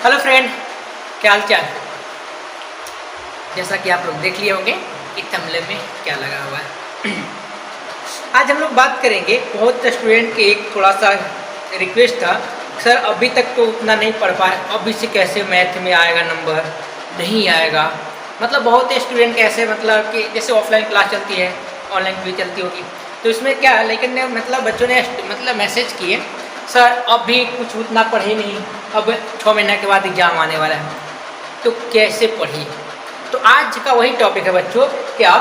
Hello friend, क्या हाल चाल। जैसा कि आप लोग देख लिए होंगे कि थंबनेल में क्या लगा हुआ है। आज हम लोग बात करेंगे, बहुत स्टूडेंट के एक थोड़ा सा रिक्वेस्ट था, सर अभी तक तो उतना नहीं पढ़ पाए, अभी से कैसे मैथ में आएगा नंबर, नहीं आएगा। मतलब बहुत स्टूडेंट कैसे, मतलब कि जैसे ऑफलाइन क्लास चलती है, ऑनलाइन भी चलती होगी, तो इसमें क्या है, लेकिन मतलब बच्चों ने मतलब मैसेज किए, सर अभी कुछ उतना पढ़े नहीं, अब 6 महीने के बाद एग्जाम आने वाला है, तो कैसे पढ़िए। तो आज का वही टॉपिक है बच्चों, क्या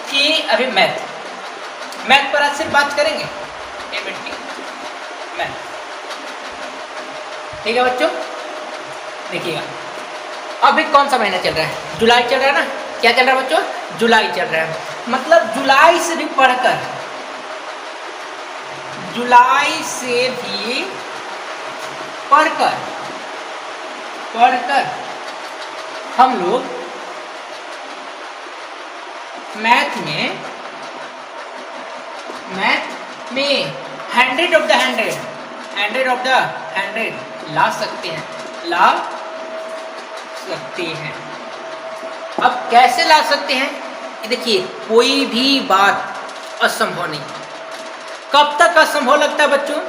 कि अभी मैथ पर आज सिर्फ बात करेंगे, मैथ। ठीक है बच्चों, देखिएगा अभी कौन सा महीना चल रहा है, जुलाई चल रहा है ना। क्या चल रहा है बच्चों, जुलाई चल रहा है। मतलब जुलाई से भी पढ़कर हम लोग मैथ में 100 ऑफ द 100 ला सकते हैं। अब कैसे ला सकते हैं, देखिए कोई भी बात असंभव नहीं। कब तक असंभव लगता है बच्चों,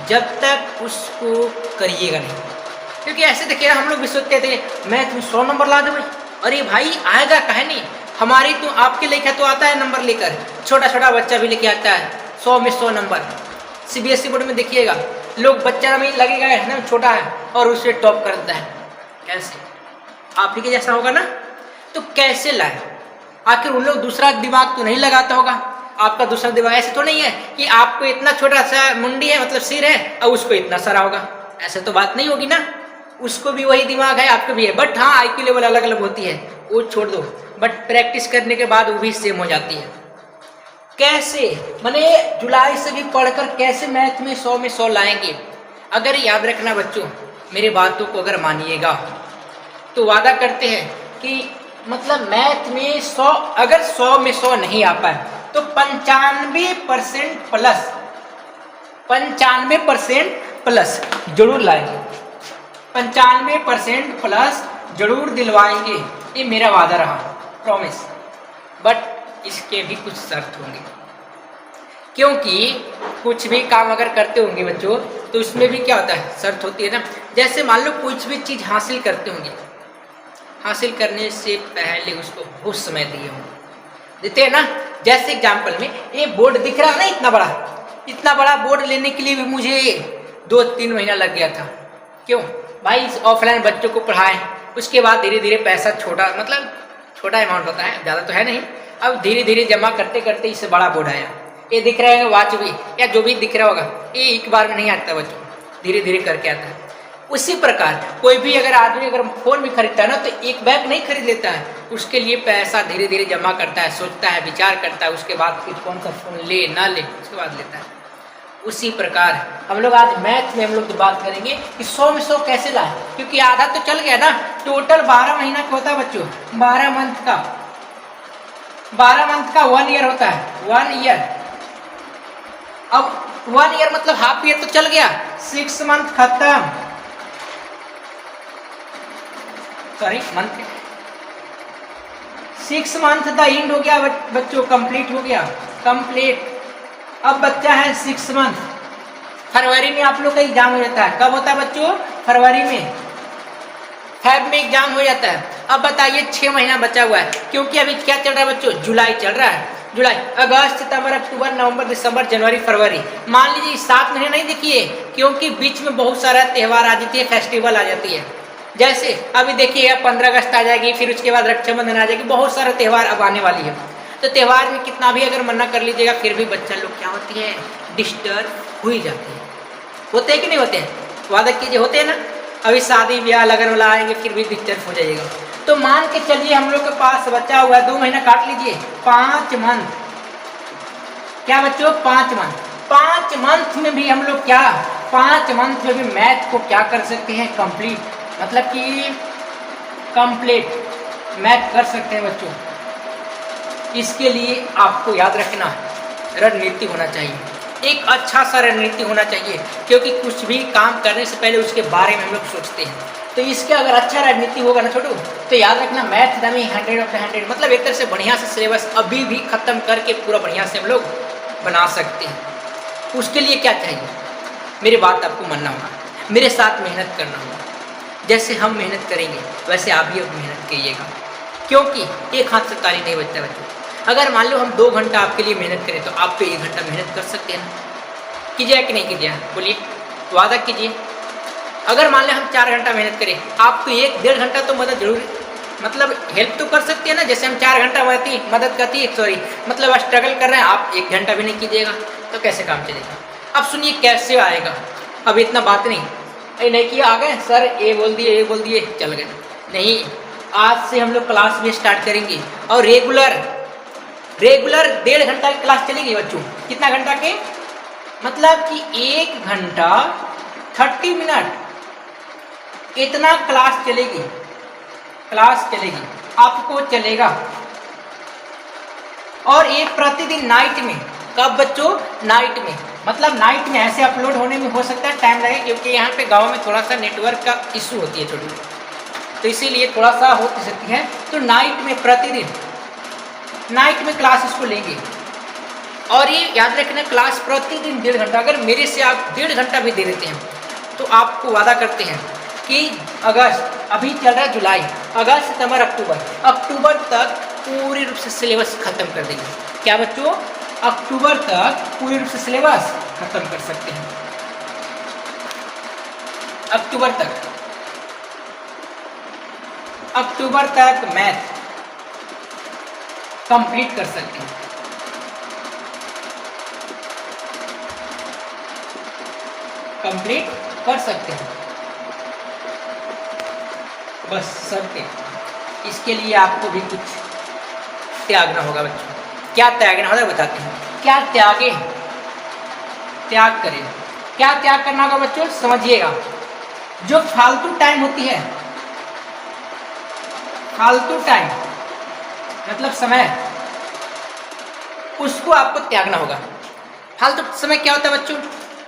जब तक उसको करिएगा नहीं। क्योंकि ऐसे देखिए हम लोग भी सोचते थे मैथ में 100 नंबर ला दे भाई, अरे भाई आएगा कहे नहीं। हमारी तो आपके लेकर तो आता है नंबर लेकर, छोटा छोटा बच्चा भी लेके आता है 100 में 100 नंबर। सीबीएसई बोर्ड में देखिएगा लोग, बच्चा में लगेगा है ना, छोटा है और उसे टॉप कर देता है। कैसे, आप ही के जैसा होगा ना। तो कैसे लाए, आखिर उन लोग दूसरा दिमाग तो नहीं लगाता होगा। आपका दूसरा दिमाग ऐसे तो नहीं है कि आपको इतना छोटा सा मुंडी है, मतलब सिर है, और उसको इतना सारा होगा, ऐसे तो बात नहीं होगी ना। उसको भी वही दिमाग है, आपको भी है, बट हाँ आईक्यू लेवल अलग अलग होती है, वो छोड़ दो, बट प्रैक्टिस करने के बाद वो भी सेम हो जाती है। कैसे, माने जुलाई से भी पढ़कर कैसे मैथ में 100 में 100 लाएंगे। अगर याद रखना बच्चों, मेरे बातों को अगर मानिएगा तो वादा करते हैं कि मतलब मैथ में 100, अगर 100 में 100 नहीं आ पाए तो 95% प्लस जरूर लाएंगे, 95% प्लस जरूर दिलवाएंगे, ये मेरा वादा रहा, प्रॉमिस। बट इसके भी कुछ शर्त होंगे, क्योंकि कुछ भी काम अगर करते होंगे बच्चों तो उसमें भी क्या होता है, शर्त होती है ना। जैसे मान लो कुछ भी चीज़ हासिल करते होंगे, हासिल करने से पहले उसको बहुत समय दिए होंगे, देते हैं ना। जैसे एग्जाम्पल में ये बोर्ड दिख रहा है ना, इतना बड़ा बोर्ड लेने के लिए भी मुझे 2-3 महीना लग गया था। क्यों भाई, ऑफलाइन बच्चों को पढ़ाएं, उसके बाद धीरे धीरे पैसा छोटा अमाउंट होता है, ज़्यादा तो है नहीं, अब धीरे धीरे जमा करते करते इससे बड़ा बोर्ड आया। ये दिख रहा है वॉच भी, या जो भी दिख रहा होगा, ये एक बार में नहीं आता बच्चों, धीरे धीरे करके आता है। उसी प्रकार कोई भी अगर आदमी अगर फोन भी खरीदता है ना, तो एक बैग नहीं खरीद लेता है, उसके लिए पैसा धीरे धीरे जमा करता है, सोचता है, विचार करता है, उसके बाद फिर कौन सा फोन ले ना ले, उसके बाद लेता है। उसी प्रकार हम लोग आज मैथ में हम लोग तो बात करेंगे कि 100 में 100 कैसे लाए, क्योंकि आधा तो चल गया ना। टोटल 12 महीना का होता है बच्चों, 12 मंथ का 1 ईयर होता है, 1 ईयर। अब 1 ईयर मतलब हाफ ईयर तो चल गया, 6 मंथ खत्म, मंथ 6 मंथ का एंड हो गया बच्चों, कंप्लीट हो गया, कंप्लीट। अब बच्चा है 6 मंथ, फरवरी में आप लोग का एग्जाम हो जाता है। कब होता है बच्चों, फरवरी में, फेब में एग्जाम हो जाता है। अब बताइए 6 महीना बचा हुआ है, क्योंकि अभी क्या चल रहा है बच्चों, जुलाई चल रहा है। जुलाई, अगस्त, सितंबर, अक्टूबर, नवंबर, दिसंबर, जनवरी, फरवरी, मान लीजिए 7 महीने नहीं देखिए, क्योंकि बीच में बहुत सारा त्यौहार आ जाती है, फेस्टिवल आ जाती है। जैसे अभी देखिए 15 अगस्त आ जाएगी, फिर उसके बाद रक्षाबंधन आ जाएगी, बहुत सारे त्यौहार अब आने वाली है। तो त्यौहार में कितना भी अगर मना कर लीजिएगा, फिर भी बच्चा लोग क्या होती है, डिस्टर्ब हो ही जाते हैं। होते हैं कि नहीं होते हैं, वादा कीजिए, होते हैं ना। अभी शादी ब्याह लगन वाला आएंगे, फिर भी डिस्टर्ब हो जाइएगा। तो मान के चलिए हम लोग के पास बचा हुआ है 2 महीना, काट लीजिए 5 मंथ। क्या बच्चों, 5 मंथ। 5 मंथ में भी हम लोग क्या, 5 मंथ में भी मैथ को क्या कर सकते हैं, कंप्लीट, मतलब कि कंप्लीट मैथ कर सकते हैं बच्चों। इसके लिए आपको याद रखना रणनीति होना चाहिए। एक अच्छा सा रणनीति होना चाहिए, क्योंकि कुछ भी काम करने से पहले उसके बारे में हम लोग सोचते हैं। तो इसके अगर अच्छा रणनीति होगा ना छोटू, तो याद रखना मैथ डमी 100 ऑफ 100, मतलब एक तरह से बढ़िया से सिलेबस अभी भी खत्म करके पूरा बढ़िया से हम लोग बना सकते हैं। उसके लिए क्या चाहिए, मेरी बात आपको मानना होगा, मेरे साथ मेहनत करना होगा। जैसे हम मेहनत करेंगे वैसे आप भी अब मेहनत करिएगा, क्योंकि एक हाथ से ताली नहीं बजता बच्चों। अगर मान लो हम 2 घंटा आपके लिए मेहनत करें तो आप तो 1 घंटा मेहनत कर सकते हैं ना। कीजिए कि नहीं कीजिए, बोलिए, वादा कीजिए। अगर मान लें हम 4 घंटा मेहनत करें, आप तो 1-1.5 घंटा तो मदद जरूर, मतलब हेल्प तो कर सकते हैं ना। जैसे हम 4 घंटा मदद करती है, सॉरी मतलब स्ट्रगल कर रहे हैं, आप 1 घंटा भी नहीं कीजिएगा तो कैसे काम चलेगा। अब सुनिए कैसे आएगा, अब इतना बात नहीं किया, आ गए सर ये बोल दिए चल गए, नहीं। आज से हम लोग क्लास भी स्टार्ट करेंगे और रेगुलर 1.5 घंटा की क्लास चलेगी बच्चों। कितना घंटा के, मतलब कि 1 घंटा 30 मिनट इतना क्लास चलेगी आपको चलेगा। और ये प्रतिदिन नाइट में, कब बच्चों, नाइट में, मतलब नाइट में ऐसे अपलोड होने में हो सकता है टाइम लगे, क्योंकि यहाँ पे गांव में थोड़ा सा नेटवर्क का इशू होती है छोटी, तो इसीलिए थोड़ा सा हो सकती है। तो नाइट में, प्रतिदिन नाइट में क्लास इसको लेंगे। और ये याद रखना क्लास प्रतिदिन 1.5 घंटा, अगर मेरे से आप 1.5 घंटा भी दे देते हैं तो आपको वादा करते हैं कि अगस्त, अभी चल रहा है जुलाई, अगस्त सितंबर अक्टूबर तक पूरी रूप से सिलेबस खत्म कर देंगे। क्या बच्चों, अक्टूबर तक पूरी रूप से सिलेबस खत्म कर सकते हैं। अक्टूबर तक मैथ कंप्लीट कर सकते हैं। बस सबके, इसके लिए आपको भी कुछ त्यागना होगा बच्चों। क्या त्यागना होगा बताते हैं, क्या त्याग करें, क्या त्याग करना होगा बच्चों, समझिएगा। जो फालतू टाइम होती है, फालतू टाइम मतलब समय, उसको आपको त्यागना होगा। फालतू समय क्या होता है बच्चों,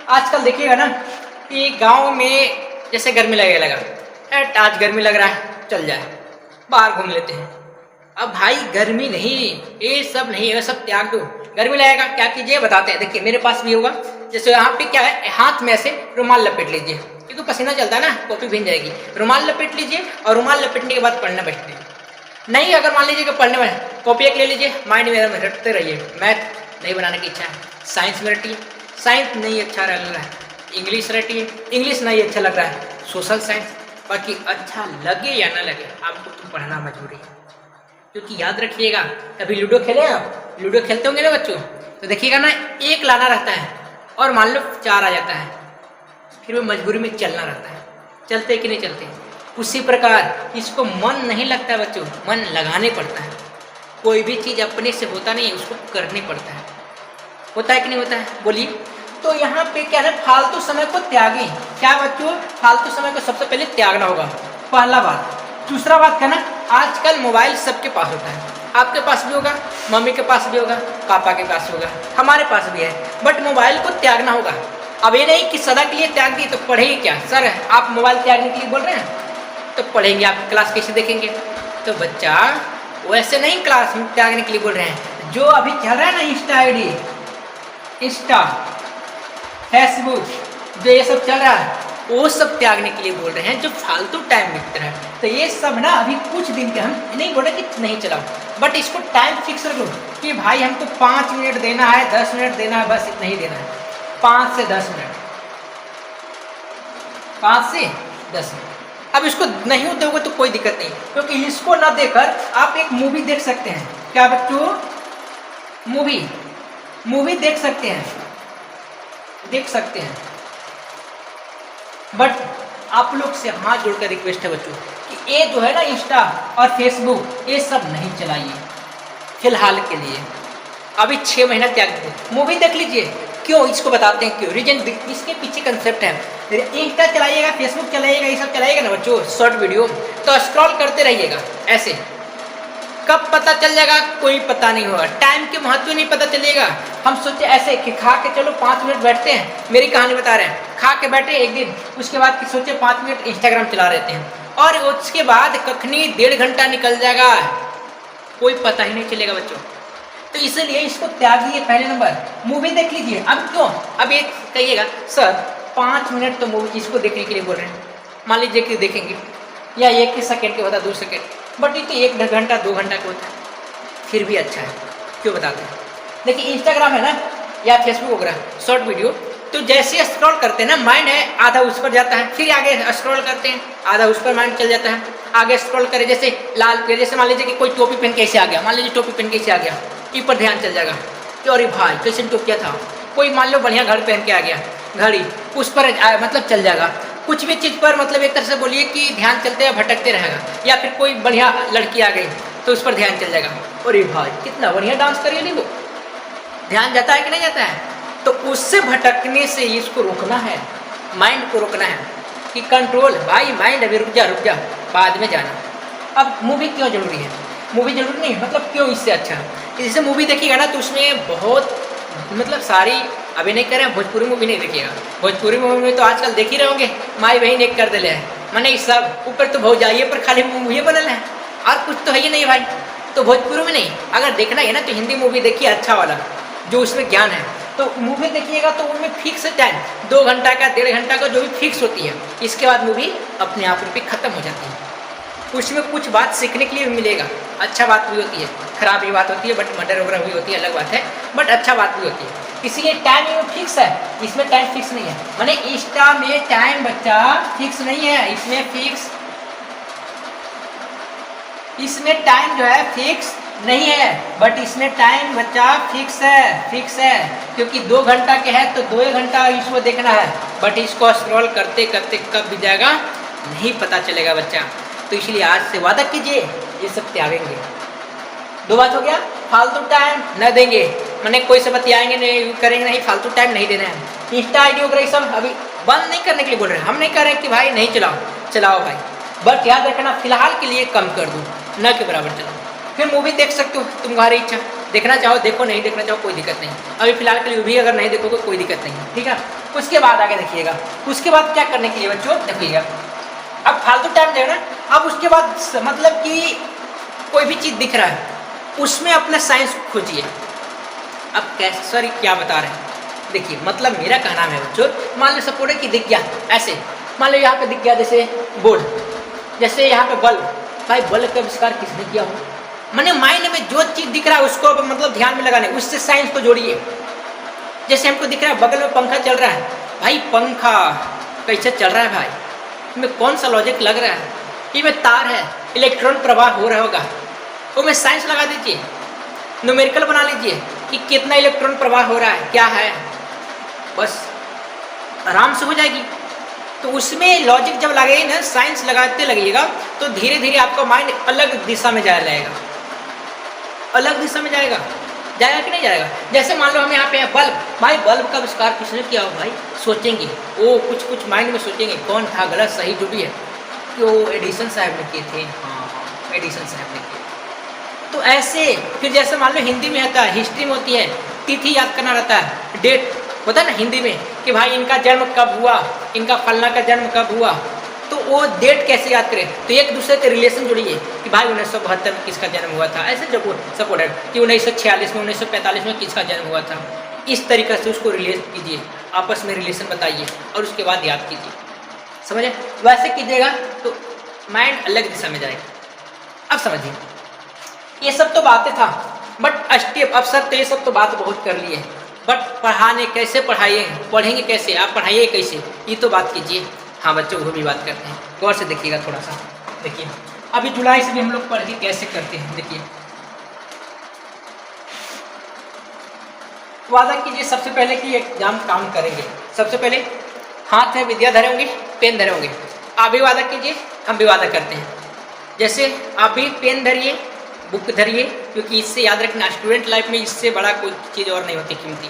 आजकल देखिएगा ना कि गांव में जैसे गर्मी लगा, आज गर्मी लग रहा है, चल जाए बाहर घूम लेते हैं। अब भाई गर्मी नहीं, ये सब नहीं, ये सब त्याग दो। गर्मी लगेगा, क्या कीजिए बताते हैं। देखिए मेरे पास भी होगा, जैसे यहाँ पे क्या है, हाथ में ऐसे रुमाल लपेट लीजिए, क्योंकि पसीना चलता है ना, कॉपी भीग जाएगी। रुमाल लपेट लीजिए और रुमाल लपेटने के बाद पढ़ना बैठते नहीं। अगर मान लीजिए कि पढ़ने में कॉपी एक ले लीजिए, माइंड में रटते रहिए। मैथ नहीं बनाने की इच्छा है, साइंस में रटिए, साइंस नहीं अच्छा लग रहा है, इंग्लिश रटिए, इंग्लिश नहीं अच्छा लग रहा है, सोशल साइंस। बाकी अच्छा लगे या ना लगे आपको तो पढ़ना मजबूरी है। क्योंकि याद रखिएगा, कभी लूडो खेले आप, लूडो खेलते होंगे ना बच्चों, तो देखिएगा ना 1 लाना रहता है और मान लो 4 आ जाता है, फिर वो मजबूरी में चलना रहता है। चलते कि नहीं चलते, उसी प्रकार इसको मन नहीं लगता बच्चों, मन लगाने पड़ता है। कोई भी चीज़ अपने से होता नहीं है, उसको करने पड़ता है। होता है कि नहीं होता है, बोलिए। तो यहाँ पे क्या है, फालतू समय को त्यागें। क्या बच्चों, फालतू समय को सबसे पहले त्यागना होगा, पहला बात। दूसरा बात क्या ना, आजकल मोबाइल सबके पास होता है, आपके पास भी होगा, मम्मी के पास भी होगा, पापा के पास होगा, हमारे पास भी है, बट मोबाइल को त्यागना होगा। अब ये नहीं कि सदा के लिए त्याग दिए तो पढ़ेंगे क्या, सर आप मोबाइल त्यागने के लिए बोल रहे हैं तो पढ़ेंगे, आप क्लास कैसे देखेंगे। तो बच्चा वैसे नहीं क्लास में त्यागने के लिए बोल रहे हैं। जो अभी चल रहा है ना इंस्टा आईडी, इंस्टा, फेसबुक, जो ये सब चल रहा है वो सब त्यागने के लिए बोल रहे हैं, जो फालतू टाइम बीत रहा है। तो ये सब ना अभी कुछ दिन के, हम नहीं बोल रहे कि नहीं चलाओ, बट इसको टाइम फिक्स रख लो कि भाई हमको 5 मिनट देना है, 10 मिनट देना है, बस इतना ही देना है, 5 से 10 मिनट, 5 से 10 मिनट। अब इसको नहीं दोगे तो कोई दिक्कत नहीं, क्योंकि इसको ना देकर आप एक मूवी देख सकते हैं। क्या बच्चों, मूवी देख सकते हैं। बट आप लोग से हाथ जोड़कर रिक्वेस्ट है बच्चों कि ये जो है ना इंस्टा और फेसबुक, ये सब नहीं चलाइए फिलहाल के लिए। अभी 6 महीना त्याग दीजिए, मूवी देख लीजिए। क्यों, इसको बताते हैं क्यों, रीजन इसके पीछे कंसेप्ट है। इंस्टा चलाइएगा, फेसबुक चलाइएगा, ये सब चलाइएगा ना बच्चों, शॉर्ट वीडियो, तो स्क्रॉल करते रहिएगा ऐसे, कब पता चल जाएगा कोई पता नहीं होगा, टाइम के महत्व नहीं पता चलेगा। हम सोचे ऐसे कि खा के चलो 5 मिनट बैठते हैं, मेरी कहानी बता रहे हैं, खा के बैठे एक दिन, उसके बाद कि सोचे 5 मिनट इंस्टाग्राम चला रहते हैं, और उसके बाद कखनी 1.5 घंटा निकल जाएगा, कोई पता ही नहीं चलेगा बच्चों। तो इसलिए इसको त्यागिए। पहले नंबर मूवी देख लीजिए। अब क्यों, अब एक कहिएगा सर 5 मिनट तो मूवी इसको देखने के लिए बोल रहे हैं, मान लीजिए कि देखेंगे या 1 सेकंड के होता 2 सेकंड, बट ये तो 1 घंटा 2 घंटा का होता है, फिर भी अच्छा है। क्यों बताते हैं, देखिए इंस्टाग्राम है ना या फेसबुक वगैरह शॉर्ट वीडियो, तो जैसे स्क्रॉल करते हैं ना माइंड है आधा उस पर जाता है, फिर आगे स्क्रॉल करते हैं आधा उस पर माइंड चल जाता है, आगे स्क्रॉल करें जैसे लाल पे, जैसे मान लीजिए कि कोई टोपी पहन के ऐसे आ गया, मान लीजिए टोपी पहन के ऐसे आ गया, इस पर ध्यान चल जाएगा कि अरे भाई कैसे टोपिया था। कोई मान लो बढ़िया घड़ी पहन के आ गया, घड़ी उस पर मतलब चल जाएगा। कुछ भी चीज़ पर मतलब एक तरह से बोलिए कि ध्यान चलते या भटकते रहेगा, या फिर कोई बढ़िया लड़की आ गई तो उस पर ध्यान चल जाएगा, अरे भाई कितना बढ़िया डांस करिए नहीं, वो ध्यान जाता है कि नहीं जाता है। तो उससे भटकने से इसको रोकना है, माइंड को रोकना है कि कंट्रोल, भाई माइंड अभी रुक जा बाद में जाना। अब मूवी क्यों जरूरी है, मूवी जरूरी नहीं मतलब क्यों इससे अच्छा है, जैसे मूवी देखिएगा ना तो उसमें बहुत मतलब सारी अभी नहीं कर रहे हैं, भोजपुरी मूवी नहीं देखिएगा, भोजपुरी मूवी में तो आजकल देख ही रहे होंगे माई बहन एक कर दिले है, मैंने सब ऊपर तो भौजाइए पर खाली मूवी बनल है और कुछ तो है ही नहीं भाई। तो भोजपुरी में नहीं, अगर देखना है ना तो हिंदी मूवी देखिए अच्छा वाला जो उसमें ज्ञान है, तो मूवी देखिएगा तो उनमें फिक्स टाइम 2 घंटा का 1.5 घंटा का जो भी फिक्स होती है, इसके बाद मूवी अपने आप पे खत्म हो जाती है। उसमें कुछ बात सीखने के लिए भी मिलेगा, अच्छा बात भी होती है, खराब भी बात होती है, बट मर्डर वगैरह भी होती है अलग बात है, बट अच्छा बात भी होती है। इसीलिए टाइम में फिक्स है, इसमें टाइम फिक्स नहीं है, माने इंस्टा में टाइम बच्चा फिक्स नहीं है, इसमें टाइम जो है फिक्स नहीं है, बट इसमें टाइम बच्चा फिक्स है, क्योंकि 2 घंटा के है तो 2 घंटा इसको देखना है, बट इसको स्क्रॉल करते करते कब भी जाएगा नहीं पता चलेगा बच्चा। तो इसलिए आज से वादा कीजिए ये सब त्यागेंगे। 2 बात हो गया, फालतू टाइम न देंगे, मैंने कोई से बतियाएंगे नहीं, करेंगे नहीं, फालतू टाइम नहीं देना है। इंस्टा आईडी वगैरह सब अभी बंद नहीं करने के लिए बोल रहे हैं, हम नहीं कह रहे कि भाई नहीं चलाओ भाई, बट याद रखना फिलहाल के लिए कम कर दो, न के बराबर चलाओ। फिर मूवी देख सकते हो, तुम्हारी इच्छा, देखना चाहो देखो, नहीं देखना चाहो कोई दिक्कत नहीं, अभी फिलहाल के लिए भी अगर नहीं देखोगे कोई दिक्कत नहीं, ठीक है। उसके बाद आगे देखिएगा, उसके बाद क्या करने के लिए बच्चों देखिएगा, अब फालतू टाइम देना, अब उसके बाद मतलब कि कोई भी चीज़ दिख रहा है उसमें अपना साइंस खोजिए। अब कैसे सर क्या बता रहे हैं, देखिए मतलब मेरा कहना है बच्चों, मान लो सपोर्ट है कि दिख गया ऐसे, मान लो यहाँ पे दिख गया जैसे बोर्ड, जैसे यहाँ पे बल्ब, भाई बल्ब का आविष्कार किसने किया हो, मैंने माइंड में जो चीज़ दिख रहा है उसको मतलब ध्यान में लगाने, उससे साइंस को जोड़िए। जैसे हमको दिख रहा है बगल में पंखा चल रहा है, भाई पंखा कैसे चल रहा है भाई, इसमें कौन सा लॉजिक लग रहा है, इसमें तार है, इलेक्ट्रॉन प्रवाह हो रहा होगा, तो में साइंस लगा दीजिए, न्यूमेरिकल बना लीजिए कि कितना इलेक्ट्रॉन प्रवाह हो रहा है, क्या है, बस आराम से हो जाएगी। तो उसमें लॉजिक जब लगेगी ना, साइंस लगाते लगिएगा तो धीरे धीरे आपका माइंड अलग दिशा में जाए लगेगा, अलग दिशा में जाएगा कि नहीं जाएगा। जैसे मान लो हम यहाँ पे हैं बल्ब, भाई बल्ब का आविष्कार किसने किया हो, भाई सोचेंगे वो कुछ माइंड में सोचेंगे कौन था, गलत सही जो भी है, कि वो एडिसन साहब ने किए थे, हाँ एडिसन साहब ने किए। तो ऐसे फिर जैसे मान लो हिंदी में होता है, हिस्ट्री में होती है, तिथि याद करना रहता है, डेट होता है ना हिंदी में कि भाई इनका जन्म कब हुआ, इनका फलना का जन्म कब हुआ, तो वो डेट कैसे याद करें, तो एक दूसरे के रिलेशन जोड़िए कि भाई 1972 में किसका जन्म हुआ था, ऐसे जब सपोर्टेड कि 1946 में 1945 में किसका जन्म हुआ था, इस तरीक़े से उसको रिलेट कीजिए, आपस में रिलेशन बताइए और उसके बाद याद कीजिए, समझे, वैसे कीजिएगा तो माइंड अलग दिशा में जाएगा। अब समझिए ये सब तो बातें था, बट स्टेप अब सर तो ये सब तो बात बहुत कर लिए, बट पढ़ाने कैसे पढ़ेंगे कैसे, आप पढ़ाइए कैसे, ये तो बात कीजिए। हाँ बच्चों वो भी बात करते हैं, गौर से देखिएगा थोड़ा सा, देखिए अभी जुलाई से भी हम लोग पढ़ के कैसे करते हैं, देखिए वादा कीजिए सबसे पहले कि एग्जाम काम करेंगे, सबसे पहले हाथ में विद्या धरे होंगे, पेन धरे होंगे, आप भी वादा कीजिए हम भी वादा करते हैं, जैसे आप भी पेन धरिए बुक धरिए, क्योंकि इससे याद रखना स्टूडेंट लाइफ में इससे बड़ा कोई चीज़ और नहीं होती कीमती,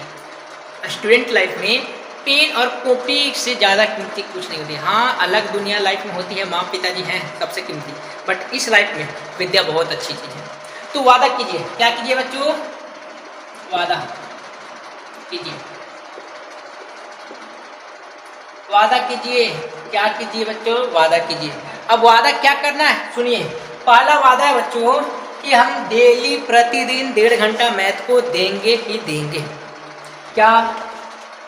स्टूडेंट लाइफ में पेन और कॉपी से ज़्यादा कीमती कुछ नहीं होती। हाँ अलग दुनिया लाइफ में होती है, माँ पिताजी हैं सबसे कीमती, बट इस लाइफ में विद्या बहुत अच्छी चीज़ है। तो वादा कीजिए, क्या कीजिए बच्चों, वादा कीजिए, वादा कीजिए, क्या कीजिए बच्चों, वादा कीजिए। अब वादा क्या करना है, सुनिए। पहला वादा है बच्चों कि हम डेली प्रतिदिन 1.5 घंटा मैथ को देंगे ही देंगे। क्या,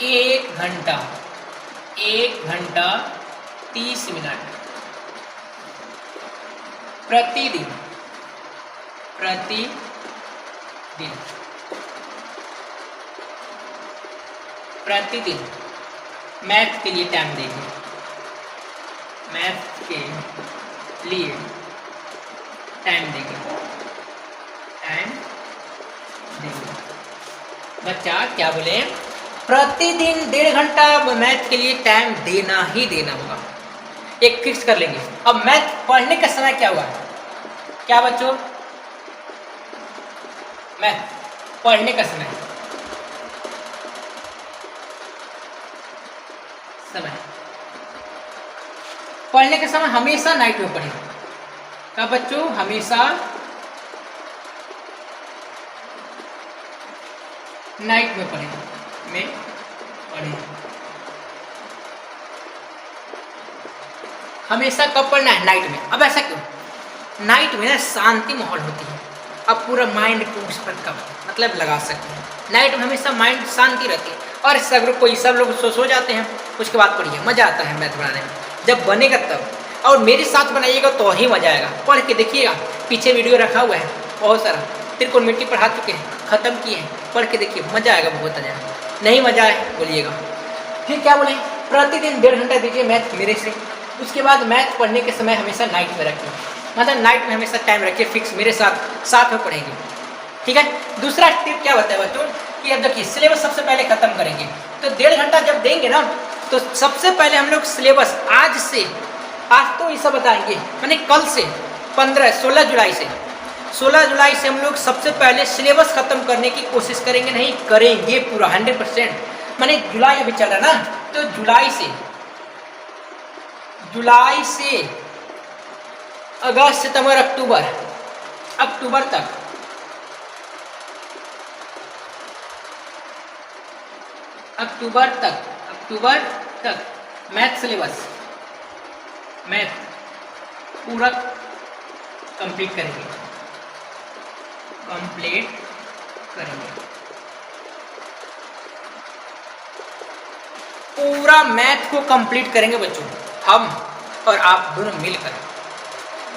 1 घंटा, 1 घंटा 30 मिनट प्रतिदिन, प्रतिदिन, प्रतिदिन मैथ के लिए टाइम देंगे, मैथ के लिए टाइम देंगे, टाइम देंगे। बच्चा क्या बोले, प्रतिदिन 1.5 घंटा मैथ के लिए टाइम देना ही देना होगा, एक फिक्स कर लेंगे। अब मैथ पढ़ने का समय क्या हुआ, क्या बच्चों, मैथ पढ़ने का समय, समय पढ़ने का समय हमेशा नाइट में पढ़ेगा। क्या बच्चों, हमेशा नाइट में पढ़ेगा, में पढ़ेगा। हमेशा कब पढ़ना है, नाइट में। अब ऐसा क्यों, नाइट में ना शांति माहौल होती है, अब पूरा माइंड को उस पर कब मतलब लगा सकते हैं। नाइट में हमेशा माइंड शांति रहती है, और सब लोग सो जाते हैं, उसके बाद पढ़िए, मज़ा आता है मैथ बनाने में। जब बनेगा तब, और मेरे साथ बनाइएगा तो ही मज़ा आएगा। पढ़ के देखिएगा, पीछे वीडियो रखा हुआ है बहुत सारा, त्रिकोणमिति पढ़ा चुके हैं, ख़त्म किए हैं, पढ़ के देखिए, मज़ा आएगा, बहुत मज़ा आएगा। नहीं मज़ा आए बोलिएगा। फिर क्या बोले, प्रतिदिन 1.5 घंटा दीजिए मैथ मेरे से। उसके बाद मैथ पढ़ने के समय हमेशा नाइट में रखिए, मतलब नाइट में हमेशा टाइम रखिए फिक्स, मेरे साथ में पढ़ेंगे, ठीक है। दूसरा टिप क्या बताया बच्चों कि अब देखिए सिलेबस सबसे पहले खत्म करेंगे, तो 1.5 घंटा जब देंगे ना, तो सबसे पहले हम लोग सिलेबस आज तो ये सब बताएंगे, मैंने कल से 16 जुलाई से हम लोग सबसे पहले सिलेबस खत्म करने की कोशिश करेंगे, नहीं करेंगे पूरा 100%। मैंने जुलाई अभी चल रहा ना, तो जुलाई से अगस्त, सितंबर, अक्टूबर तक मैथ सिलेबस, मैथ पूरा कंप्लीट करेंगे, पूरा मैथ को कंप्लीट करेंगे बच्चों, हम और आप दोनों मिलकर।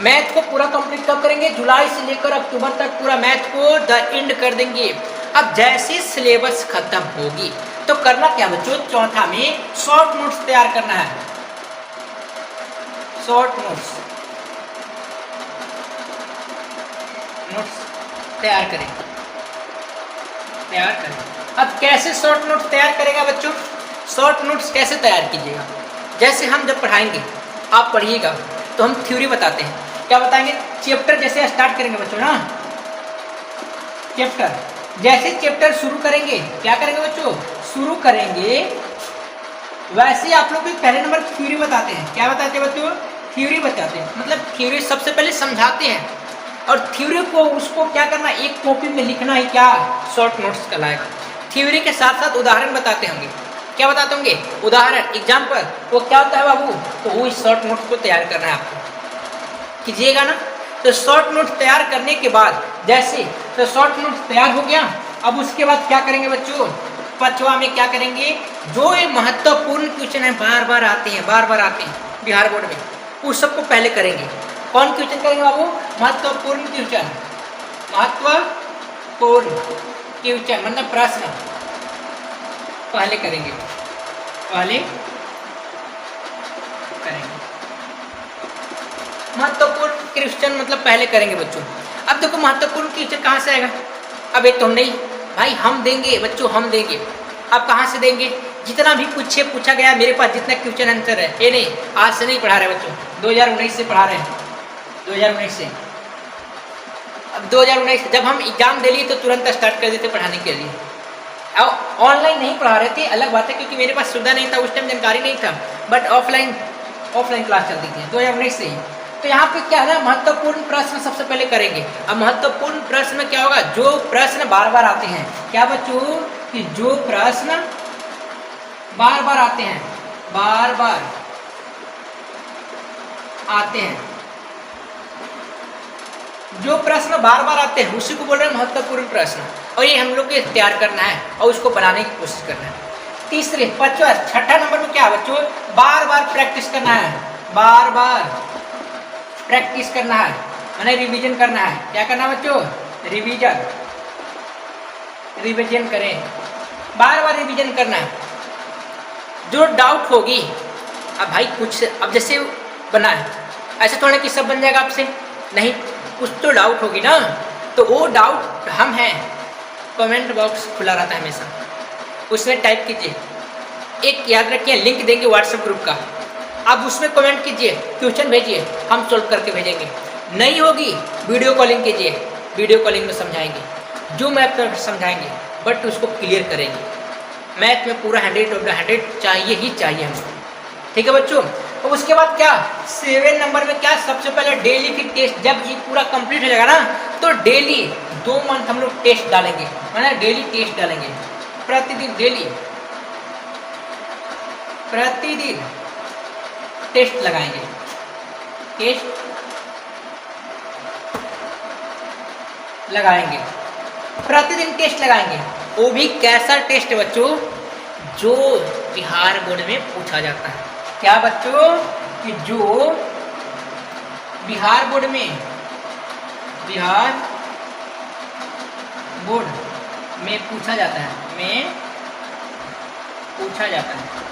मैथ को पूरा कंप्लीट कब करेंगे, जुलाई से लेकर अक्टूबर तक पूरा मैथ को द एंड कर देंगे। अब जैसे सिलेबस खत्म होगी तो करना क्या बच्चों, चौथा में शॉर्ट नोट्स तैयार करना है, शॉर्ट नोट्स तैयार करें। अब कैसे शॉर्ट नोट्स तैयार करेगा बच्चों, शॉर्ट नोट्स कैसे तैयार कीजिएगा, जैसे हम जब पढ़ाएंगे आप पढ़िएगा तो हम थ्योरी बताते हैं, क्या बताएंगे, चैप्टर जैसे स्टार्ट करेंगे बच्चों ना, चैप्टर जैसे चैप्टर शुरू करेंगे, क्या करेंगे बच्चों, शुरू करेंगे, वैसे आप लोग पहले नंबर थ्योरी बताते हैं। क्या बताते हैं बच्चों, थ्योरी बताते हैं, मतलब थ्योरी सबसे पहले समझाते हैं, और थ्योरी को उसको क्या करना, एक कॉपी में लिखना ही क्या शॉर्ट नोट्स कहलाएगा। थ्योरी के साथ साथ उदाहरण बताते होंगे, क्या बताते होंगे, उदाहरण, एग्जाम्पल, वो क्या होता है बाबू, तो वो इस शॉर्ट नोट्स को तैयार करना है आपको, कीजिएगा ना। तो शॉर्ट नोट्स तैयार करने के बाद जैसे तो शॉर्ट नोट्स तैयार हो गया, अब उसके बाद क्या करेंगे बच्चों, 5वां में क्या करेंगे, जो ये महत्वपूर्ण क्वेश्चन है बार बार आते हैं बिहार बोर्ड में, उस सबको पहले करेंगे। कौन क्वेश्चन करेंगे बाबू, महत्वपूर्ण क्वेश्चन, मतलब प्रश्न पहले करेंगे, महत्वपूर्ण क्वेश्चन मतलब पहले करेंगे बच्चों। अब देखो महत्वपूर्ण क्वेश्चन कहाँ से आएगा, अब एक तो नहीं भाई हम देंगे बच्चों, हम देंगे। अब कहाँ से देंगे, जितना भी पूछा गया मेरे पास जितना क्वेश्चन आंसर है, ये नहीं आज से नहीं पढ़ा रहे बच्चों, 2019 से पढ़ा रहे हैं, 2019 से। अब 2019 जब हम एग्जाम दे लिए तो तुरंत स्टार्ट कर देते पढ़ाने के लिए। अब ऑनलाइन नहीं पढ़ा रहे थे, अलग बात है, क्योंकि मेरे पास सुविधा नहीं था उस टाइम, जानकारी नहीं था, बट ऑफलाइन क्लास चलती थी 2019 से ही। तो यहाँ पे क्या है ना, महत्वपूर्ण प्रश्न सबसे पहले करेंगे। अब महत्वपूर्ण प्रश्न में क्या होगा, जो प्रश्न बार बार आते हैं, क्या बच्चों, कि जो प्रश्न बार बार आते हैं, बार बार आते हैं, जो प्रश्न बार बार आते हैं उसी को बोल रहे हैं महत्वपूर्ण प्रश्न, और ये हम लोग को तैयार करना है और उसको बनाने की कोशिश करना है। तीसरे, पांचवा, छठा नंबर में क्या है बच्चों, बार बार प्रैक्टिस करना है, बार बार प्रैक्टिस करना है, माने रिवीजन करना है। क्या करना है बच्चों, रिवीजन, रिवीजन करें, बार बार रिवीजन करना है। जो डाउट होगी, अब भाई कुछ, अब जैसे बना है ऐसे थोड़ा कि सब बन जाएगा आपसे, नहीं, कुछ तो डाउट होगी ना, तो वो डाउट हम हैं, कमेंट बॉक्स खुला रहता है हमेशा, उसमें टाइप कीजिए। एक याद रखिए, लिंक देंगे व्हाट्सएप ग्रुप का, आप उसमें कमेंट कीजिए, क्वेश्चन भेजिए, हम सोल्व करके भेजेंगे। नहीं होगी वीडियो कॉलिंग कीजिए, वीडियो कॉलिंग में समझाएंगे, जो मैथ पर समझाएंगे, बट उसको क्लियर करेंगे। मैथ में पूरा 100/100 चाहिए ही चाहिए हमको, ठीक है बच्चों। तो उसके बाद क्या, 7 नंबर में क्या, सबसे पहले डेली की टेस्ट, जब ये पूरा कंप्लीट हो जाएगा ना, तो डेली 2 मंथ हम लोग टेस्ट डालेंगे, माना डेली टेस्ट डालेंगे, प्रतिदिन, डेली प्रतिदिन टेस्ट लगाएंगे, टेस्ट लगाएंगे, प्रतिदिन टेस्ट लगाएंगे। वो भी कैसा टेस्ट बच्चों, जो बिहार बोर्ड में पूछा जाता है। क्या बच्चों, कि जो बिहार बोर्ड में, बिहार बोर्ड में पूछा जाता है, में पूछा जाता है।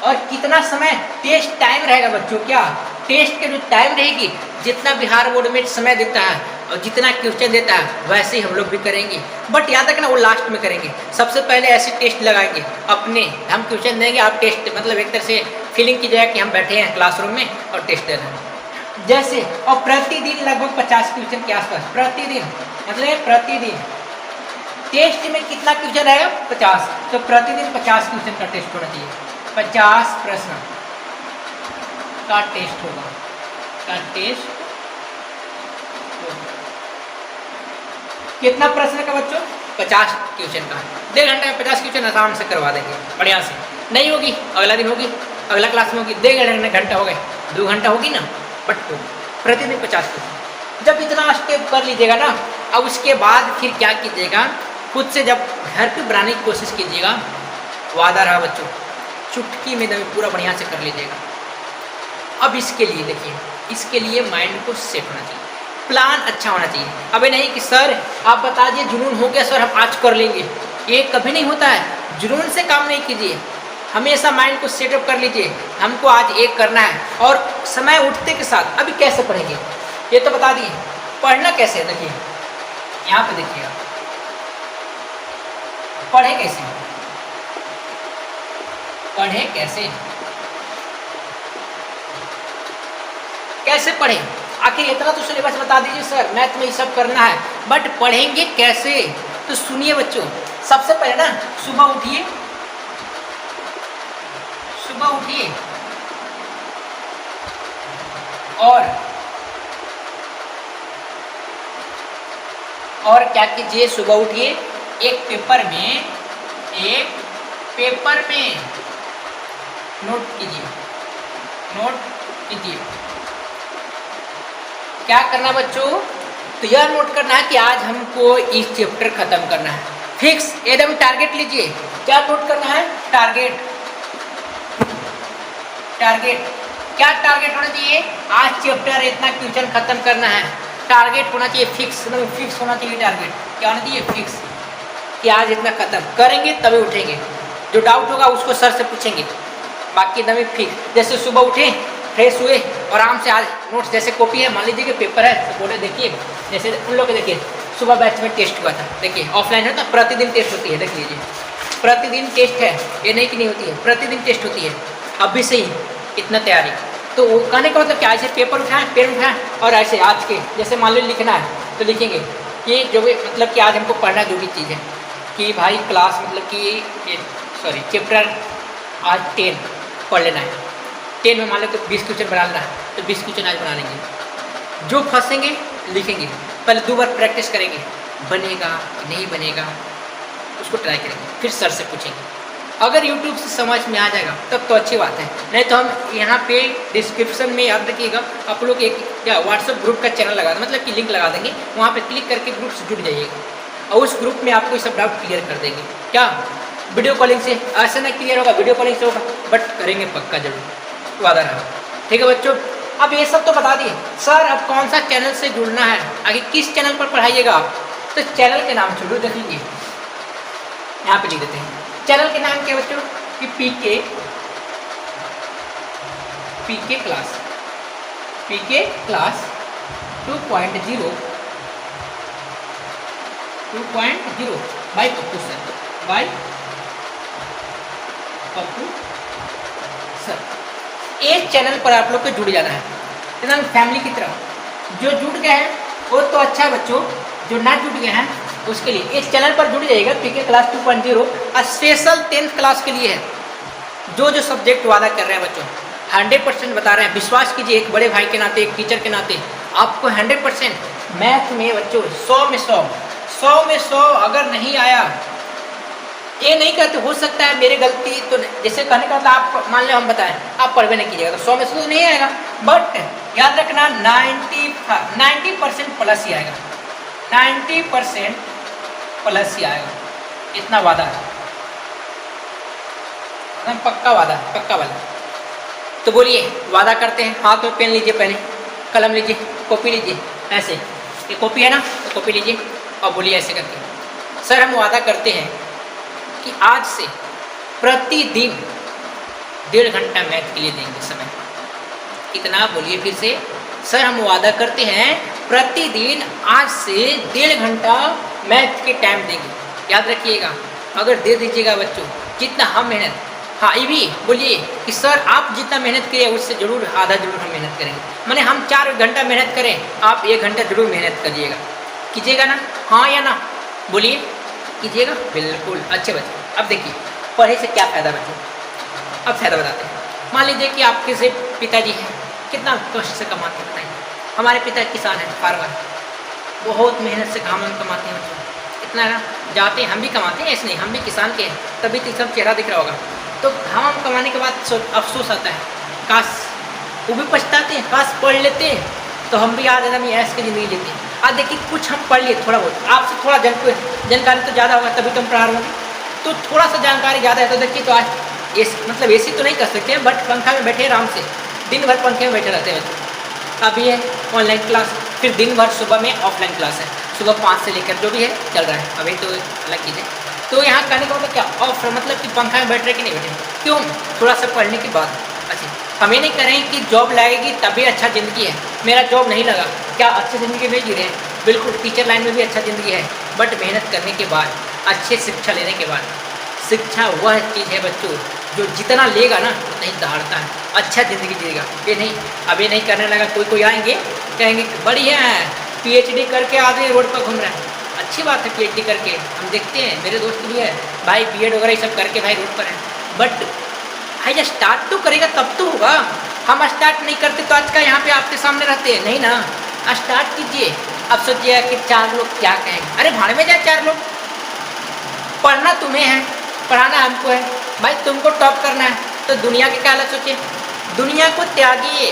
और कितना समय टेस्ट टाइम रहेगा बच्चों, क्या टेस्ट के जो टाइम रहेगी, जितना बिहार बोर्ड में समय देता है और जितना क्वेश्चन देता है वैसे ही हम लोग भी करेंगे, बट याद रखना वो लास्ट में करेंगे। सबसे पहले ऐसे टेस्ट लगाएंगे, अपने हम क्वेश्चन देंगे, आप टेस्ट, मतलब एक तरह से फीलिंग की जाए कि हम बैठे हैं क्लासरूम में और टेस्ट दे रहे हैं जैसे। और प्रतिदिन लगभग 50 क्वेश्चन के आसपास, प्रतिदिन मतलब प्रतिदिन टेस्ट में कितना क्वेश्चन रहेगा, 50, तो प्रतिदिन 50 क्वेश्चन का टेस्ट होना चाहिए, 50 प्रश्न का टेस्ट होगा, का टेस्ट कितना प्रश्न का बच्चों, 50 क्वेश्चन का। 1.5 घंटे में 50 क्वेश्चन आराम से करवा देंगे, बढ़िया से। नहीं होगी अगला दिन होगी, अगला क्लास में होगी, 1.5 घंटा हो गए, 2 घंटा होगी ना, बट तो प्रतिदिन 50 क्वेश्चन। जब इतना स्टेप कर लीजिएगा ना, अब उसके बाद फिर क्या कीजिएगा, खुद से जब घर पे बनाने की कोशिश कीजिएगा, वादा रहा बच्चों, चुटकी में दम पूरा बढ़िया से कर लीजिएगा। अब इसके लिए देखिए, इसके लिए माइंड को सेट होना चाहिए, प्लान अच्छा होना चाहिए। अबे नहीं कि सर आप बता दिए, जुनून हो गया सर, हम आज कर लेंगे, ये कभी नहीं होता है। जुनून से काम नहीं कीजिए, हमेशा माइंड को सेटअप कर लीजिए, हमको आज एक करना है। और समय उठते के साथ अभी कैसे पढ़ेंगे ये तो बता दिए, पढ़ना कैसे, देखिए यहाँ पे देखिएगा, पढ़े कैसे, पढ़े कैसे, कैसे पढ़े। आखिर इतना तो सिलेबस बता दीजिए सर, मैथ में ये सब करना है, बट पढ़ेंगे कैसे, तो सुनिए बच्चों। सबसे पहले ना सुबह उठिए, सुबह उठिए और क्या कीजिए, सुबह उठिए, एक पेपर में नोट कीजिए, क्या करना बच्चों, तो यह नोट करना है कि आज हमको इस चैप्टर खत्म करना है, फिक्स एकदम टारगेट लीजिए। क्या नोट करना है, टारगेट, क्या टारगेट होना चाहिए, आज चैप्टर इतना क्वेश्चन खत्म करना है, टारगेट होना चाहिए फिक्स, मतलब फिक्स होना चाहिए टारगेट, क्या होना चाहिए, फिक्स, कि आज इतना खत्म करेंगे तभी उठेंगे। जो डाउट होगा उसको सर से पूछेंगे, बाकी एकदम फिक्स। जैसे सुबह उठे, फ्रेश हुए और आराम से आज नोट्स, जैसे कॉपी है, मान लीजिए कि पेपर है, तो बोले देखिए, जैसे उन लोग के देखिए सुबह बैच में टेस्ट हुआ था, देखिए ऑफलाइन है तो प्रतिदिन टेस्ट होती है, देख लीजिए प्रतिदिन टेस्ट है, ये नहीं कि नहीं होती है, प्रतिदिन टेस्ट होती है। अभी से ही इतना तैयारी, तो वो कहने का मतलब क्या, ऐसे पेपर उठाएं, पेन उठाएं और ऐसे आज के जैसे मान लो लिखना है तो लिखेंगे कि जो भी मतलब कि आज हमको पढ़ना जो भी चीज़ है, कि भाई क्लास मतलब कि सॉरी चैप्टर आज 10 पढ़ लेना है, 10 में मान लो तो 20 क्वेश्चन बनाना है तो 20 क्वेश्चन आज बना लेंगे। जो फंसेंगे लिखेंगे, पहले 2 बार प्रैक्टिस करेंगे, बनेगा कि नहीं बनेगा उसको ट्राई करेंगे, फिर सर से पूछेंगे। अगर यूट्यूब से समझ में आ जाएगा तब तो अच्छी बात है, नहीं तो हम यहाँ पे डिस्क्रिप्शन में याद रखिएगा आप लोग एक क्या व्हाट्सएप ग्रुप का चैनल लगा दें, मतलब कि लिंक लगा देंगे, वहाँ पे क्लिक करके ग्रुप से जुड़ जाइएगा और उस ग्रुप में आपको सब डाउट क्लियर कर देंगे। क्या वीडियो कॉलिंग से ऐसा नहीं क्लियर होगा, वीडियो कॉलिंग से होगा, बट करेंगे पक्का जरूर, वादा रहा। ठीक है बच्चों, अब ये सब तो बता दिए सर, अब कौन सा चैनल से जुड़ना है, आगे किस चैनल पर पढ़ाइएगा आप, तो चैनल के नाम छोड़ो, देखेंगे यहाँ पे लिख देते हैं। चैनल के नाम क्या बच्चों कि पीके क्लास 2.0 बाय पप्पू सर। इस चैनल पर आप लोग को जुड़ जाना है एकदम फैमिली की तरह। जो जुड़ गए हैं वो तो अच्छा है बच्चों, जो ना जुड़ गए हैं उसके लिए इस चैनल पर जुड़ जाइएगा। पीके क्लास 2.0 स्पेशल 10th क्लास के लिए है। जो सब्जेक्ट वादा कर रहे हैं बच्चों 100% बता रहे हैं, विश्वास कीजिए, एक बड़े भाई के नाते, एक टीचर के नाते आपको 100% मैथ में बच्चों 100 में 100 अगर नहीं आया, ये नहीं कहते हो सकता है मेरी गलती, तो जैसे कहने का था आप मान लो हम बताएं आप पढ़वे नहीं कीजिएगा तो 100 में 100 तो नहीं आएगा, बट याद रखना 90% प्लस ही आएगा, 90% प्लस ही आएगा, इतना वादा है, एकदम पक्का वादा, पक्का वादा। तो बोलिए वादा करते हैं, हाथ में पेन लीजिए, पहले कलम लीजिए, कॉपी लीजिए, ऐसे ये कॉपी है ना तो कॉपी लीजिए और बोलिए ऐसे करके, सर हम वादा करते हैं कि आज से प्रतिदिन 1.5 घंटा मैथ के लिए देंगे समय। कितना बोलिए फिर से, सर हम वादा करते हैं प्रतिदिन आज से 1.5 घंटा मैथ के टाइम देंगे। याद रखिएगा, अगर दे दीजिएगा बच्चों जितना हम मेहनत, हाँ ये भी बोलिए कि सर आप जितना मेहनत किए उससे जरूर आधा जरूर हम मेहनत करेंगे, माने हम 4 घंटा मेहनत करें, आप 1 घंटा जरूर मेहनत करिएगा, कीजिएगा ना, हाँ या ना, बोलिए कीजिएगा, बिल्कुल। अच्छे बच्चे, अब देखिए पढ़े से क्या फ़ायदा बच्चों, अब फ़ायदा बताते हैं। मान लीजिए कि आपके से पिताजी हैं, कितना कष्ट से कमाते हैं बताइए। हमारे पिता किसान हैं, फार्मर, बहुत मेहनत से काम कमाते हैं बच्चों, इतना ना जाते हैं, हम भी कमाते हैं, ऐसे नहीं, हम भी किसान के हैं, तभी तो सब चेहरा दिख रहा होगा। तो हम कमाने के बाद अफसोस आता है, काश वो भी पछताते हैं, काश पढ़ लेते हैं तो हम भी आज एकदम ऐश की ज़िंदगी लेते हैं। आज देखिए कुछ हम पढ़ लिए थोड़ा बहुत, आपसे थोड़ा जानकारी तो ज़्यादा होगा तभी तो हम पढ़ा रहे होंगे, तो थोड़ा सा जानकारी ज़्यादा है तो देखिए, तो आज मतलब एसी तो नहीं कर सकते हैं, बट पंखा में बैठे आराम से, दिन भर पंखे में बैठे रहते हैं बच्चे। अभी है ऑनलाइन क्लास, फिर दिन भर सुबह में ऑफलाइन क्लास है, सुबह 5 से लेकर जो भी है चल रहा है, अभी तो अलग चीज़ है। तो यहाँ कहने का मतलब क्या, ऑफ मतलब कि पंखा में बैठ रहे कि नहीं बैठे, क्यों, थोड़ा सा पढ़ने के बाद। अच्छा, हम ये नहीं करें कि जॉब लगेगी तभी अच्छा ज़िंदगी है, मेरा जॉब नहीं लगा, क्या अच्छी ज़िंदगी में जी रहे हैं, बिल्कुल टीचर लाइन में भी अच्छा ज़िंदगी है, बट मेहनत करने के बाद, अच्छे शिक्षा लेने के बाद। शिक्षा वह चीज़ है बच्चों जो जितना लेगा ना उतना ही दहाड़ता है, अच्छा ज़िंदगी जिएगा। ये नहीं, अब ये नहीं करने लगा, कोई आएंगे कहेंगे बढ़िया है, PhD करके आदमी रोड पर घूम रहा है, अच्छी बात है PhD करके, हम देखते हैं, मेरे दोस्त भी है भाई B.Ed वगैरह ये सब करके भाई रोड पर है, बट भाई स्टार्ट तो करेगा तब तो होगा। हम स्टार्ट नहीं करते तो आज का यहाँ पे आपके सामने रहते हैं नहीं ना, स्टार्ट कीजिए। अब सोचिए कि 4 लोग क्या कहेंगे, अरे भाड़ में जाए 4 लोग, पढ़ना तुम्हें है, पढ़ाना हमको है, भाई तुमको टॉप करना है, तो दुनिया के क्या हालत सोचिए, दुनिया को त्यागिए,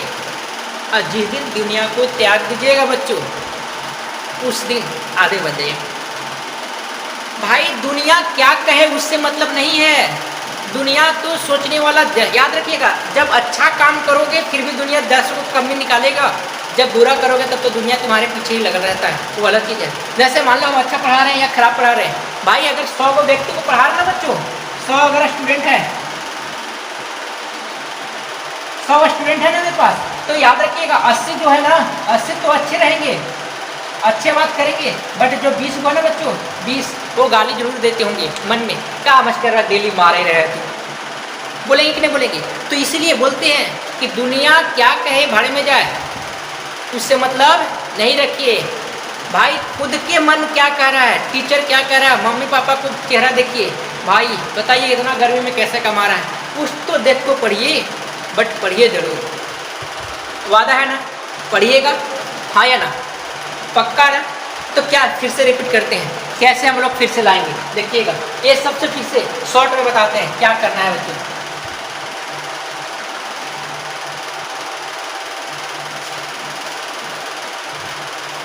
और जिस दिन दुनिया को त्याग दीजिएगा बच्चों उस दिन आधे बन जाइए। भाई दुनिया क्या कहे उससे मतलब नहीं है, दुनिया तो सोचने वाला, याद रखिएगा, जब अच्छा काम करोगे फिर भी दुनिया 10 को कमी निकालेगा, जब बुरा करोगे तब तो दुनिया तुम्हारे पीछे ही लगा रहता है, वो अलग चीज़ है। जैसे मान लो हम अच्छा पढ़ा रहे हैं या खराब पढ़ा रहे हैं, भाई अगर 100 को व्यक्ति को पढ़ा रहे हैं ना बच्चों, 100 अगर स्टूडेंट है, 100 स्टूडेंट है ना मेरे पास, तो याद रखिएगा 80 जो है ना, 80 तो अच्छे रहेंगे, अच्छे बात करेंगे, बट जो 20 को ना बच्चों, 20 वो गाली जरूर देते होंगे मन में, क्या मास्टर डेली मारे रहे थे, बोलेंगे कि नहीं बोलेंगे। तो इसीलिए बोलते हैं कि दुनिया क्या कहे भाड़े में जाए, उससे मतलब नहीं रखिए। भाई खुद के मन क्या कह रहा है, टीचर क्या कह रहा है, मम्मी पापा को चेहरा देखिए, भाई बताइए इतना गर्मी में कैसे कमा रहा है, कुछ तो देख को पढ़िए, बट पढ़िए जरूर। वादा है ना? पढ़िएगा, हाँ या ना? पक्का ना? तो क्या फिर से रिपीट करते हैं, कैसे हम लोग फिर से लाएंगे देखिएगा। ये सबसे फिर से शॉर्ट में बताते हैं क्या करना है बच्चों।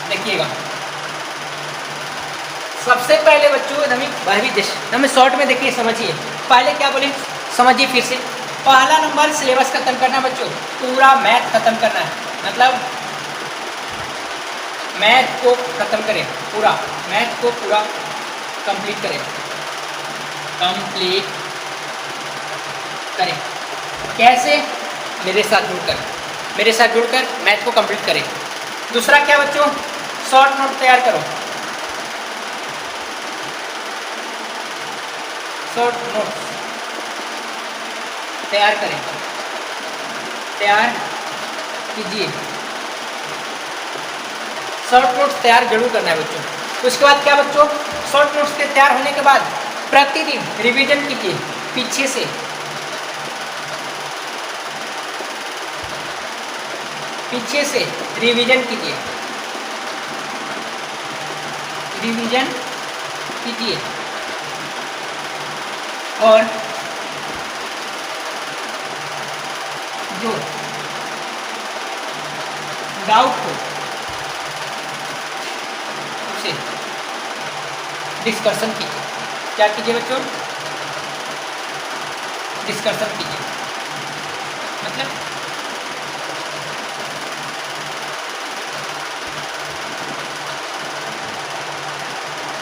देखिएगा, सबसे पहले बच्चों हमें शॉर्ट में देखिए, समझिए। पहले क्या बोले, समझिए फिर से। पहला नंबर सिलेबस खत्म करना बच्चों, पूरा मैथ खत्म करना है, मतलब मैथ को खत्म करें, पूरा मैथ को पूरा कंप्लीट करें, कैसे? मेरे साथ जुड़कर मैथ को कंप्लीट करें। दूसरा क्या बच्चों, शॉर्ट नोट तैयार करो, शॉर्ट नोट्स तैयार करें, तैयार कीजिए। शॉर्ट नोट्स तैयार जरूर करना है बच्चों। उसके बाद क्या बच्चों, शॉर्ट नोट्स के तैयार होने के बाद प्रतिदिन रिवीजन कीजिए, पीछे से रिवीजन कीजिए, और जो डाउट हो उसे डिस्कशन कीजिए। क्या कीजिए बच्चों? डिस्कशन कीजिए, मतलब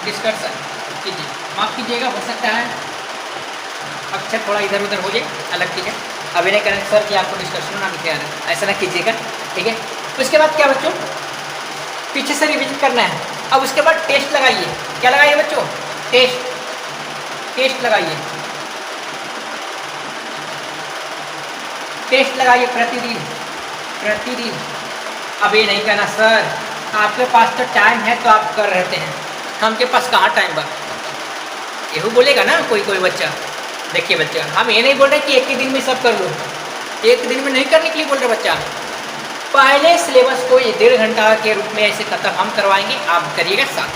डिस्कशन कीजिए। माफ कीजिएगा, हो सकता है अक्षर थोड़ा इधर उधर हो जाए, अलग कीजिए। अभी नहीं करेंगे सर कि आपको डिस्कशन ना लिखे आ रहा है, ऐसा ना कीजिएगा, ठीक है। उसके बाद क्या बच्चों, पीछे से रिविजन करना है। अब उसके बाद टेस्ट लगाइए। क्या लगाइए बच्चों? टेस्ट लगाइए, प्रतिदिन। अब ये नहीं कहना सर आपके पास तो टाइम है तो आप कर रहते हैं, हमके पास कहाँ टाइम बा, यही बोलेगा ना कोई बच्चा। देखिए बच्चा, हम ये नहीं बोल रहे कि एक ही दिन में सब कर लो, एक दिन में नहीं करने के लिए बोल रहे बच्चा। पहले सिलेबस को ये 1.5 घंटा के रूप में ऐसे खत्म हम करवाएंगे, आप करिएगा साथ।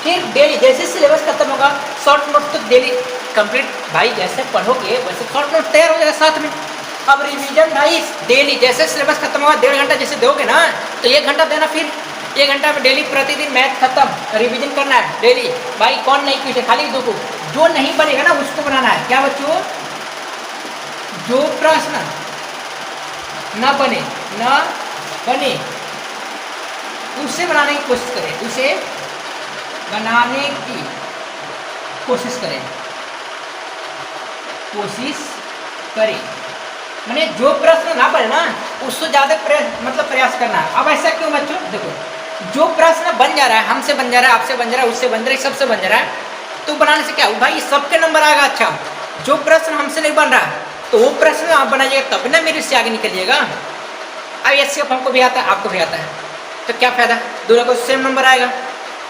फिर डेली जैसे सिलेबस खत्म होगा, शॉर्ट नोट तो डेली कंप्लीट, भाई जैसे पढ़ोगे वैसे शॉर्ट नोट तैयार हो जाएगा साथ में। अब रिवीजन भाई डेली, जैसे सिलेबस खत्म होगा 1.5 घंटा जैसे दोगे ना, तो 1 घंटा देना, फिर 1 घंटा में डेली प्रतिदिन मैथ खत्म, रिवीजन करना है डेली। भाई कौन नहीं पूछे, खाली दो को जो नहीं बनेगा ना उसको बनाना है। क्या बच्चों? जो प्रश्न न बने उसे बनाने की कोशिश करें, मैंने जो प्रश्न ना बने ना उससे ज़्यादा प्रयास करना है। अब ऐसा क्यों बच्चों? देखो, जो प्रश्न बन जा रहा है, हमसे बन जा रहा है, आपसे बन जा रहा है, उससे बन जा रहा है, सबसे बन जा रहा है, तो बनाने से क्या हो भाई, सबके नंबर आएगा। अच्छा, जो प्रश्न हमसे नहीं बन रहा तो वो प्रश्न आप बनाइएगा, तब ना मेरे से आगे निकलिएगा। अब ये सिर्फ हमको भी आता है, आपको भी आता है, तो क्या फायदा, दोनों को सेम नंबर आएगा।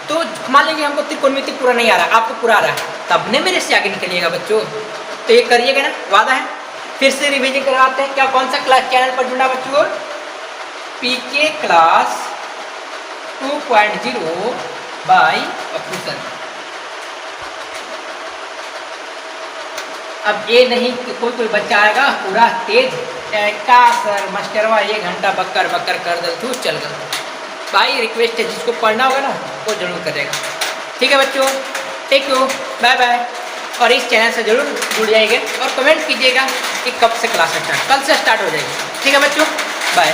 तो मान लीजिए हमको त्रिकोणमिति पूरा नहीं आ रहा, आपको पूरा आ रहा है, तब ने मेरे से आगे निकलिएगा बच्चों। तो ये करिएगा ना, वादा है। फिर से रिवीजन करवाते हैं। क्या, कौन सा क्लास चैनल पर जुड़ना बच्चों? पीके क्लास 2.0 बाय पप्पू सर। अब ये नहीं कि कोई बच्चा आएगा पूरा तेज, का सर मास्टरवा 1 घंटा बक्कर कर दल तू चल गया। भाई रिक्वेस्ट है, जिसको पढ़ना होगा ना वो जरूर करेगा। ठीक है बच्चों, टेक यू, बाय बाय। और इस चैनल से जरूर जुड़ जाइएगा और कमेंट कीजिएगा कि कब से क्लास स्टार्ट, कल से स्टार्ट हो जाएगी। ठीक है बच्चों, बाय।